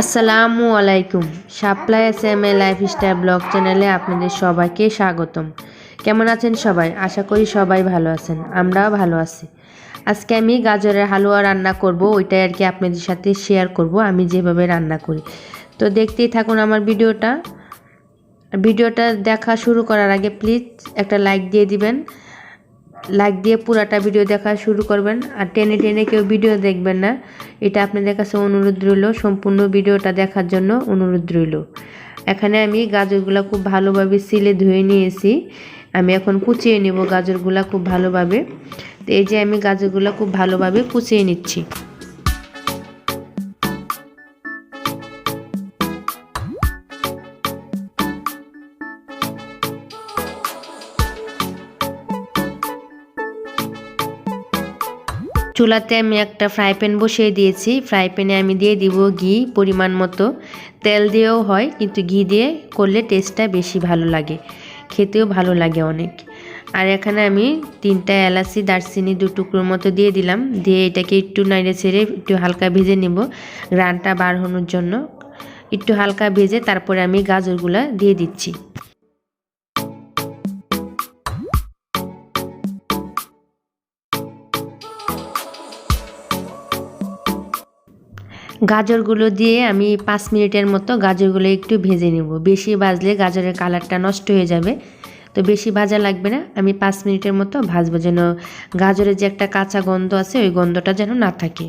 আসসালামু আলাইকুম। Supply SMA lifestyle blog চ্যানেলে আপনাদের সবাইকে স্বাগতম। কেমন আছেন সবাই? আশা করি সবাই ভালো আছেন, আমরাও ভালো আছি। আজকে আমি গাজরের হালুয়া রান্না করব, ওইটাই আর কি আপনাদের সাথে শেয়ার করব আমি যেভাবে রান্না করি। তো দেখতেই থাকুন আমার ভিডিওটা দেখা শুরু করার আগে প্লিজ একটা লাইক দিয়ে দিবেন। লাইক দিয়ে পুরাটা ভিডিও দেখা শুরু করবেন, আর টেনে টেনে কেউ ভিডিও দেখবেন না, এটা আপনাদের কাছে অনুরোধ রইল। সম্পূর্ণ ভিডিওটা দেখার জন্য অনুরোধ রইল। এখানে আমি গাজরগুলো খুব ভালোভাবে সিলে ধুয়ে নিয়েছি। আমি এখন কুচিয়ে নেব গাজরগুলো খুব ভালোভাবে। তো এই যে আমি গাজরগুলো খুব ভালোভাবে কুচিয়ে নিচ্ছি। চুলাতে আমি একটা ফ্রাই প্যান বসিয়ে দিয়েছি। ফ্রাই প্যানে আমি দিয়ে দিব ঘি পরিমাণ মতো। তেল দিয়েও হয়, কিন্তু ঘি দিয়ে করলে টেস্টটা বেশি ভালো লাগে, খেতেও ভালো লাগে অনেক। আর এখানে আমি 3টা এলাচি দারচিনি 2 টুকরোর মতো দিয়ে দিলাম। দিয়ে এটাকে একটু নাড়ে ছেড়ে একটু হালকা ভেজে নেব, ঘ্রাণটা বার হওয়ার জন্য। একটু হালকা ভেজে তারপরে আমি গাজরগুলা দিয়ে দিচ্ছি। গাজরগুলো দিয়ে আমি 5 মিনিটের মতো গাজরগুলো একটু ভেজে নেব। বেশি ভাজলে গাজরের কালারটা নষ্ট হয়ে যাবে, তো বেশি ভাজা লাগবে না। আমি 5 মিনিটের মতো ভাজবো, যেন গাজরের যে একটা কাঁচা গন্ধ আছে ওই গন্ধটা যেন না থাকে।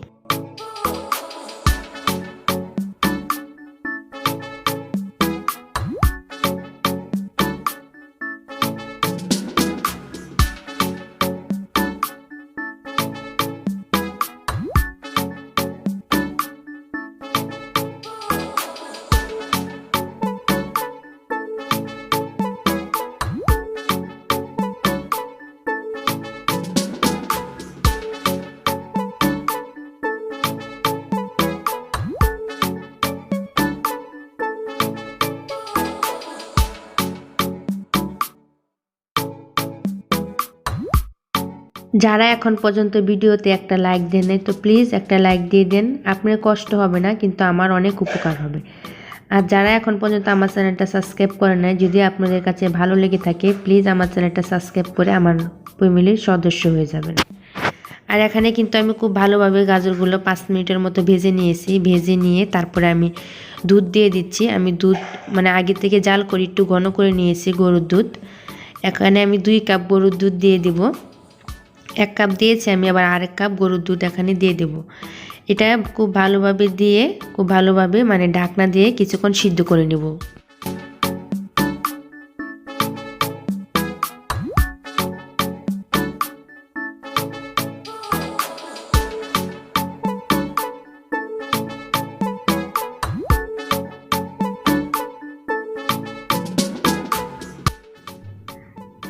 যারা এখন পর্যন্ত ভিডিওতে একটা লাইক দেন নাই, তো প্লিজ একটা লাইক দিয়ে দেন। আপনার কষ্ট হবে না, কিন্তু আমার অনেক উপকার হবে। আর যারা এখন পর্যন্ত আমার চ্যানেলটা সাবস্ক্রাইব করে নাই, যদি আপনাদের কাছে ভালো লেগে থাকে প্লিজ আমার চ্যানেলটা সাবস্ক্রাইব করে আমার ফ্যামিলির সদস্য হয়ে যাবেন। আর এখানে কিন্তু আমি খুব ভালোভাবে গাজরগুলো 5 মিনিটের মতো ভেজে নিয়েছি। ভেজে নিয়ে তারপরে আমি দুধ দিয়ে দিচ্ছি। আমি দুধ মানে আগে থেকে জাল করে একটু ঘন করে নিয়েছি গরুর দুধ। এখানে আমি 2 কাপ গরুর দুধ দিয়ে দিব। 1 কাপ দিয়েছি আমি, আবার আরেক কাপ গরুর দুধ এখানে দিয়ে দেব। এটা খুব ভালোভাবে দিয়ে খুব ভালোভাবে মানে ঢাকনা দিয়ে কিছুক্ষণ সিদ্ধ করে নেব।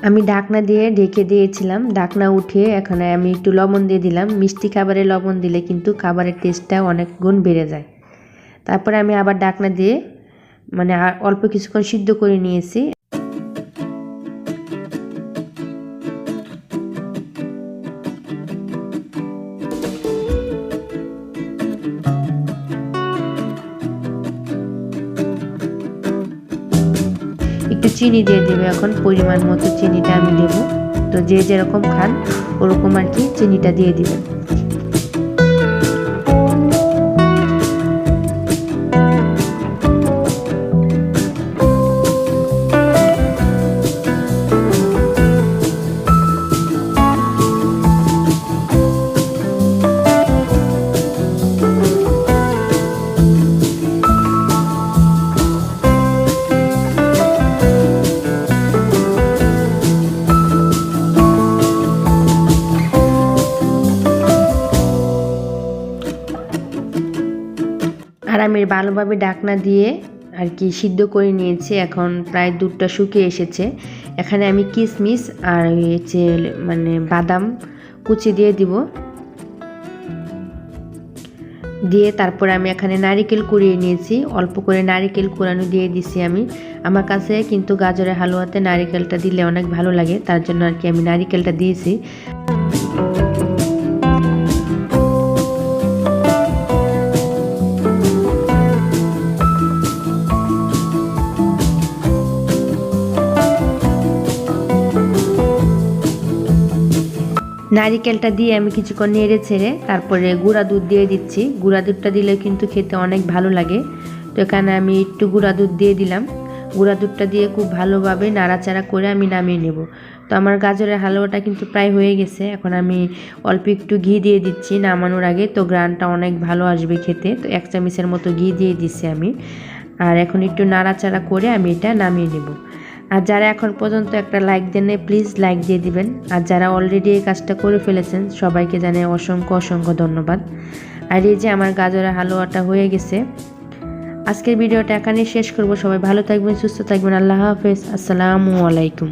আমি ঢাকনা দিয়ে ঢেকে দিয়েছিলাম। ঢাকনা উঠিয়ে এখানে আমি একটু লবণ দিয়ে দিলাম। মিষ্টি খাবারে লবণ দিলে কিন্তু খাবারের টেস্টটা অনেক গুণ বেড়ে যায়। তারপরে আমি আবার ঢাকনা দিয়ে মানে অল্প কিছুক্ষণ সিদ্ধ করে নিয়েছি। একটু চিনি দিয়ে দেবে, এখন পরিমাণ মতো চিনিটা আমি দেব। তো যে যেরকম খান ওরকম আর কি চিনিটা দিয়ে দিবেন। আর আমি ভালোভাবে ঢাকনা দিয়ে আর কি সিদ্ধ করে নিয়েছি। এখন প্রায় দুধটা শুকিয়ে এসেছে। এখানে আমি কিশমিশ আর হচ্ছে মানে বাদাম কুচি দিয়ে দিব। দিয়ে তারপরে আমি এখানে নারিকেল কুড়িয়ে নিয়েছি, অল্প করে নারিকেল কুড়ানো দিয়ে দিছি আমি। আমার কাছে কিন্তু গাজরের হালুয়াতে নারিকেলটা দিলে অনেক ভালো লাগে, তার জন্য আর কি আমি নারিকেলটা দিয়েছি। নারিকেলটা দিয়ে আমি কিছুক্ষণ নেড়ে ছেড়ে তারপরে গুঁড়া দুধ দিয়ে দিচ্ছি। গুঁড়া দুধটা দিলে কিন্তু খেতে অনেক ভালো লাগে। তো এখানে আমি একটু গুঁড়া দুধ দিয়ে দিলাম। গুঁড়া দুধটা দিয়ে খুব ভালোভাবে নাড়াচাড়া করে আমি নামিয়ে নেব। তো আমার গাজরের হালুয়াটা কিন্তু প্রায় হয়ে গেছে। এখন আমি অল্প একটু ঘি দিয়ে দিচ্ছি নামানোর আগে, তো গ্রানটা অনেক ভালো আসবে খেতে। তো 1 চামচের মতো ঘি দিয়ে দিচ্ছি আমি। আর এখন একটু নাড়াচাড়া করে আমি এটা নামিয়ে নেব। আর যারা এখন পর্যন্ত একটা লাইক দেন নাই প্লিজ লাইক দিয়ে দিবেন। আর যারা অলরেডি এই কাজটা করে ফেলেছেন সবাইকে জানাই অসংখ্য অসংখ্য ধন্যবাদ। আর এই যে আমার গাজরের হালুয়াটা হয়ে গেছে। আজকের ভিডিওটা এখানেই শেষ করব। সবাই ভালো থাকবেন, সুস্থ থাকবেন। আল্লাহ হাফেজ। আসসালামু আলাইকুম।